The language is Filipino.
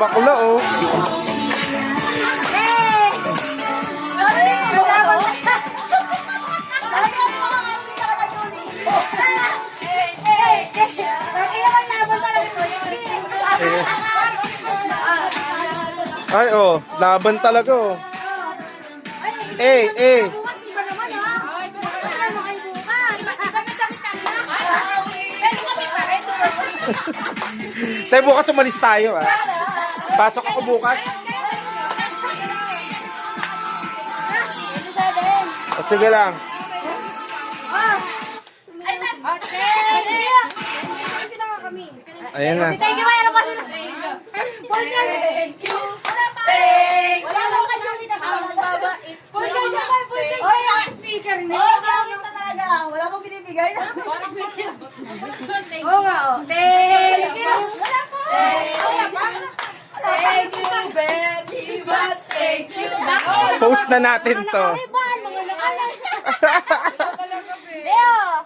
Bakla, oh. Ay, oh. Laban talaga, oh. Eh. Tayo bukas umalis tayo, ah. Pasok ako bukas. O, sige lang. Ayan na. Thank you, mayroon pa sila. Thank you. Wala lang kasi ulit ako. Full charge ako, full charge. Oy, speaker niya. Oy, na talaga. Wala pong binibigay. Oo nga, oh. Thank you. Wala po. Thank you, Betty Bus. Thank you. Post na natin to. Leo.